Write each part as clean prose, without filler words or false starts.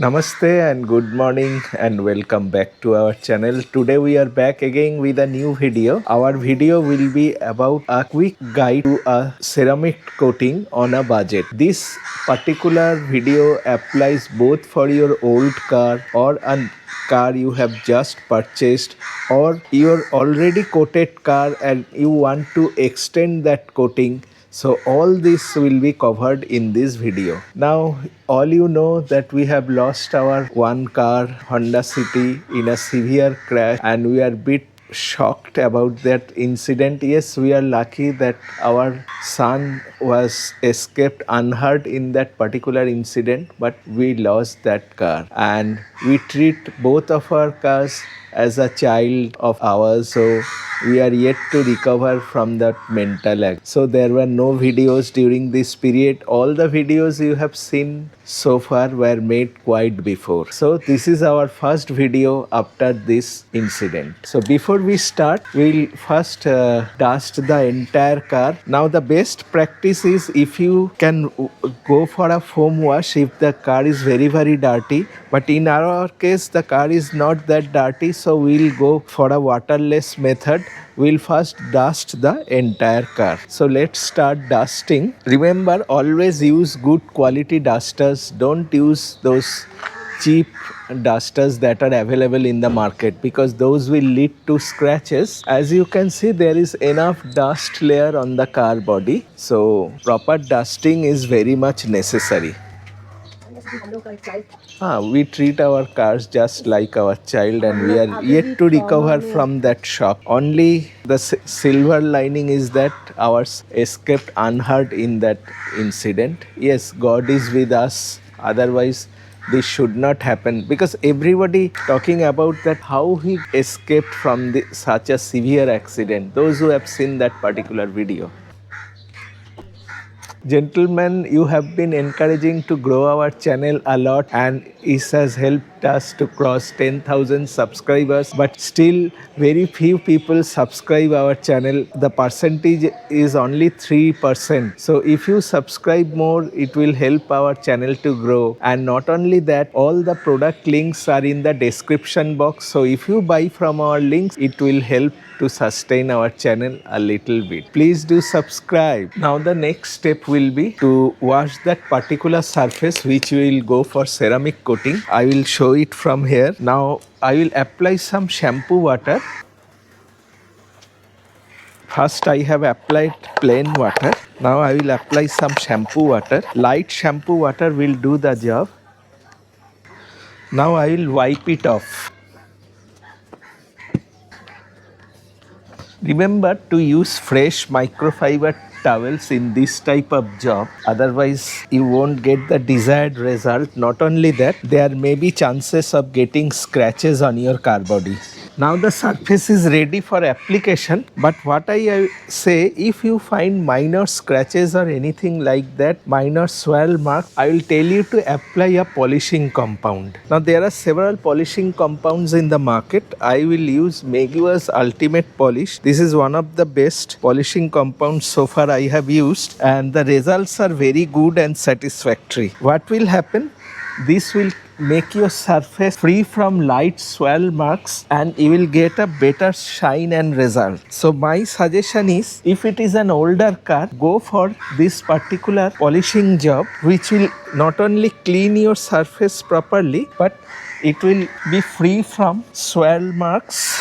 Namaste and good morning and welcome back to our channel. Today we are back again with a new video. Our video will be about a quick guide to a ceramic coating on a budget. This particular video applies both for your old car or a car you have just purchased or your already coated car and you want to extend that coating. So all this will be covered in this video. Now all you know that we have lost our one car Honda City in a severe crash and we are bit shocked about that incident. Yes, we are lucky that our son was escaped unhurt in that particular incident, but we lost that car and we treat both of our cars as a child of ours, so we are yet to recover from that mental act. So there were no videos during this period. All the videos you have seen so far were made quite before. So this is our first video after this incident. So before we start, we'll first dust the entire car. Now the best practice is if you can go for a foam wash if the car is very dirty, but in our case the car is not that dirty, so we'll go for a waterless method. We'll first dust the entire car. So let's start dusting. Remember, always use good quality dusters. Don't use those cheap dusters that are available in the market because those will lead to scratches. As you can see, there is enough dust layer on the car body. So proper dusting is very much necessary. We treat our cars just like our child and we are yet to recover from that shock. Only the silver lining is that ours escaped unhurt in that incident. Yes, God is with us. Otherwise, this should not happen because everybody talking about that how he escaped from such a severe accident. Those who have seen that particular video. Gentlemen, you have been encouraging to grow our channel a lot and it has helped us to cross 10,000 subscribers, but still very few people subscribe our channel. The percentage is only 3%. So if you subscribe more, it will help our channel to grow. And not only that, all the product links are in the description box. So if you buy from our links, it will help to sustain our channel a little bit. Please do subscribe. Now the next step will be to wash that particular surface which we will go for ceramic coating. I will show it from here. Now I will apply some shampoo water. First I have applied plain water. Now I will apply some shampoo water. Light shampoo water will do the job. Now I will wipe it off. Remember to use fresh microfiber towels in this type of job, otherwise you won't get the desired result. Not only that, there may be chances of getting scratches on your car body. Now the surface is ready for application, but what I say, if you find minor scratches or anything like that, minor swirl marks, I will tell you to apply a polishing compound. Now there are several polishing compounds in the market. I will use Meguiers Ultimate Polish. This is one of the best polishing compounds so far I have used and the results are very good and satisfactory. What will happen? This will make your surface free from light swirl marks and you will get a better shine and result. So my suggestion is, if it is an older car, go for this particular polishing job which will not only clean your surface properly, but it will be free from swirl marks.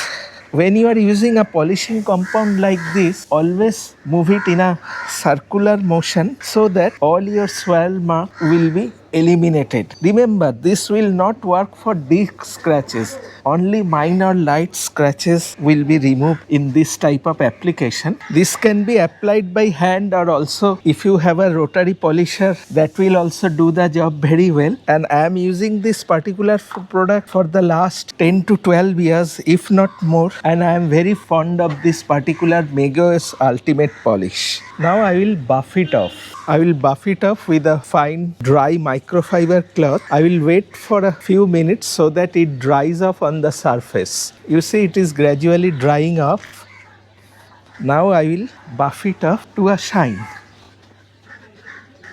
When you are using a polishing compound like this, always move it in a circular motion so that all your swirl marks will be eliminated. Remember, this will not work for deep scratches. Only minor light scratches will be removed in this type of application. This can be applied by hand or also if you have a rotary polisher, that will also do the job very well. And I am using this particular product for the last 10 to 12 years, if not more. And I am very fond of this particular Meguiers Ultimate Polish. Now I will buff it off. I will buff it up with a fine dry microfiber cloth. I will wait for a few minutes so that it dries off on the surface. You see it is gradually drying off. Now I will buff it up to a shine.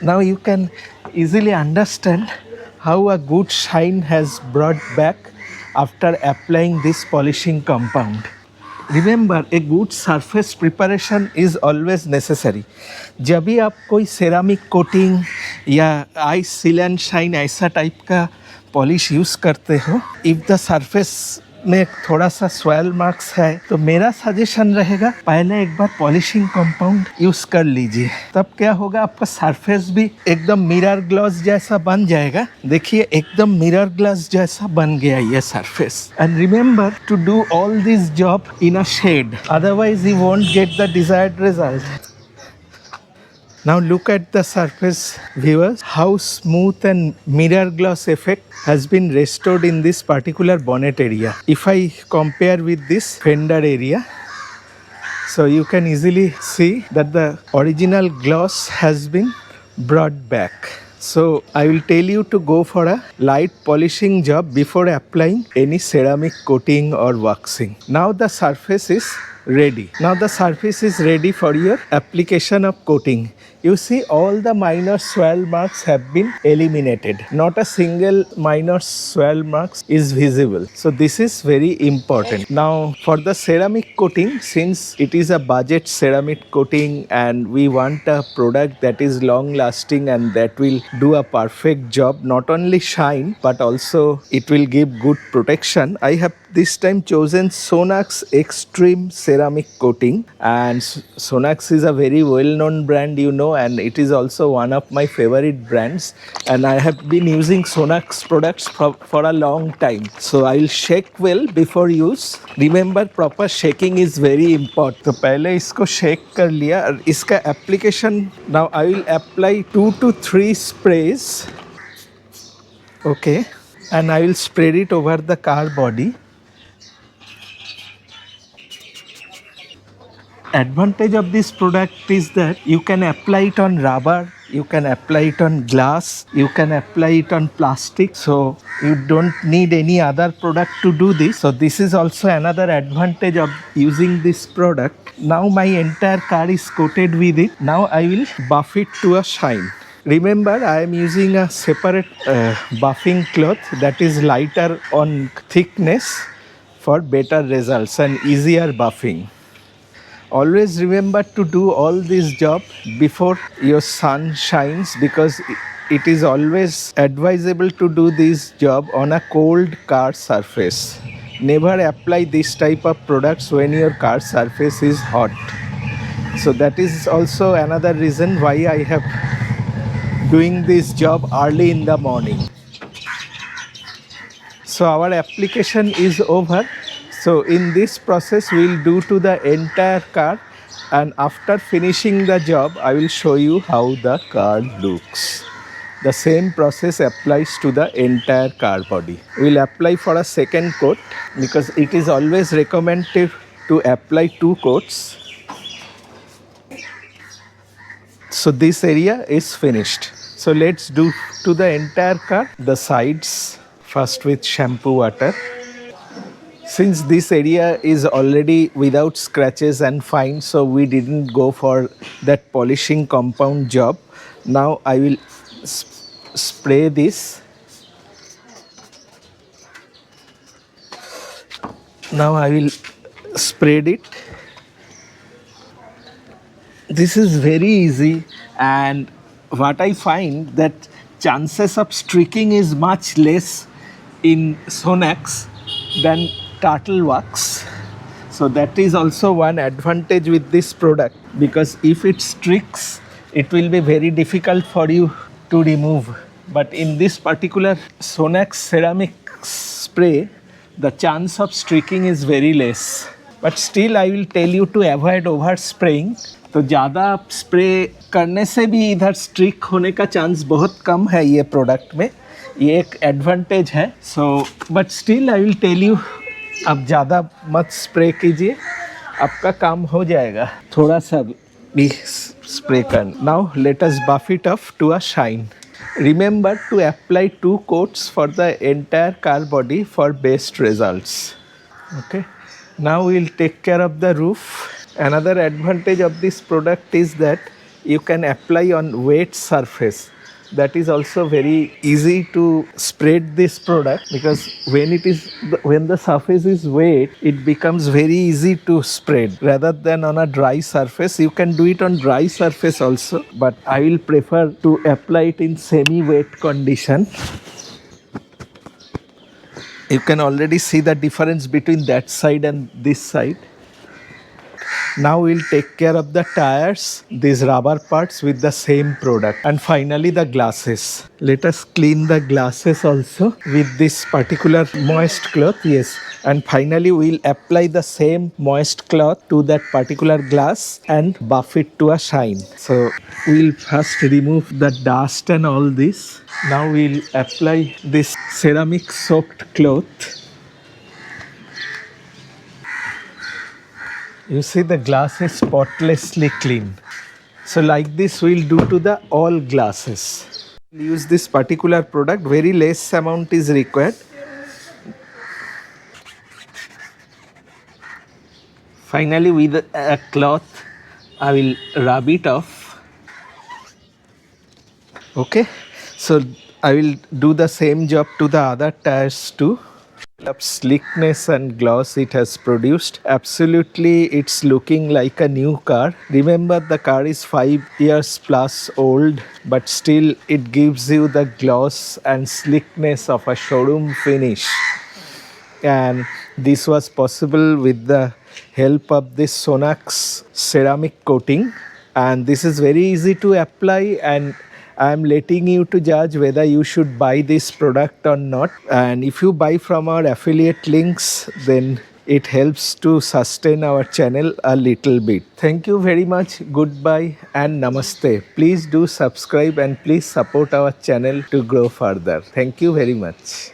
Now you can easily understand how a good shine has brought back after applying this polishing compound. Remember, a good surface preparation is always necessary. जब भी आप कोई ceramic coating या ice seal and shine ऐसा type का polish use करते हो, if the surface में थोड़ा सा स्वेल मार्क्स है तो मेरा सजेशन रहेगा पहले एक बार पॉलिशिंग कंपाउंड यूज़ कर लीजिए. तब क्या होगा, आपका सरफेस भी एकदम मिरर ग्लास जैसा बन जाएगा. देखिए एकदम मिरर ग्लास जैसा बन गया ये surface. And remember to do all this job in a shade, otherwise you won't get the desired result. Now look at the surface, viewers, how smooth and mirror gloss effect has been restored in this particular bonnet area. If I compare with this fender area, so you can easily see that the original gloss has been brought back. So I will tell you to go for a light polishing job before applying any ceramic coating or waxing. Now the surface is ready. Now the surface is ready for your application of coating. You see all the minor swirl marks have been eliminated. Not a single minor swirl marks is visible. So this is very important. Now for the ceramic coating, since it is a budget ceramic coating and we want a product that is long lasting and that will do a perfect job, not only shine but also it will give good protection, I have this time chosen Sonax Extreme Ceramic Coating. And Sonax is a very well known brand, you know, and it is also one of my favorite brands, and I have been using Sonax products for a long time. So I will shake well before use. Remember, proper shaking is very important. तो पहले इसको shake कर लिया और इसका application, now I will apply 2 to 3 sprays. Okay, and I will spread it over the car body. Advantage of this product is that you can apply it on rubber, you can apply it on glass, you can apply it on plastic, so you don't need any other product to do this. So this is also another advantage of using this product. Now my entire car is coated with it. Now I will buff it to a shine. Remember, I am using a separate buffing cloth that is lighter on thickness for better results and easier buffing. Always remember to do all this job before your sun shines, because it is always advisable to do this job on a cold car surface. Never apply this type of products when your car surface is hot. So that is also another reason why I have doing this job early in the morning. So our application is over. So in this process we will do to the entire car, and after finishing the job I will show you how the car looks. The same process applies to the entire car body. We will apply for a second coat because it is always recommended to apply 2 coats. So this area is finished. So let's do to the entire car the sides first with shampoo water. Since this area is already without scratches and fine, so we didn't go for that polishing compound job. Now I will spray this. Now I will spread it. This is very easy, and what I find that chances of streaking is much less in Sonax than turtle wax. So that is also one advantage with this product, because if it streaks it will be very difficult for you to remove. But in this particular Sonax ceramic spray the chance of streaking is very less. But still I will tell you to avoid over spraying. तो ज़्यादा spray करने से भी इधर streak होने का chance बहुत कम है ये प्रोडक्ट में. ये एक एडवांटेज है. So but still I will tell you, अब ज़्यादा मत स्प्रे कीजिए, आपका काम हो जाएगा. थोड़ा सा भी spray can. Now let us buff it off to a shine. Remember to apply 2 coats for the entire car body for best results. Okay. Now we'll take care of the roof. Another advantage of this product is that you can apply on wet surface. That is also very easy to spread this product, because when the surface is wet, it becomes very easy to spread rather than on a dry surface. You can do it on dry surface also, but I will prefer to apply it in semi-wet condition. You can already see the difference between that side and this side. Now we'll take care of the tires, these rubber parts with the same product, and finally the glasses. Let us clean the glasses also with this particular moist cloth. Yes, and finally we'll apply the same moist cloth to that particular glass and buff it to a shine. So we'll first remove the dust and all this. Now we'll apply this ceramic soaked cloth. You see the glass is spotlessly clean. So like this we'll do to the all glasses. We'll use this particular product, very less amount is required. Finally with a cloth I will rub it off. Okay, so I will do the same job to the other tires too. Of slickness and gloss it has produced. Absolutely, it's looking like a new car. Remember, the car is 5 years plus old, but still it gives you the gloss and slickness of a showroom finish. And this was possible with the help of this Sonax ceramic coating, and this is very easy to apply, and I am letting you to judge whether you should buy this product or not. And if you buy from our affiliate links, then it helps to sustain our channel a little bit. Thank you very much. Goodbye and namaste. Please do subscribe and please support our channel to grow further. Thank you very much.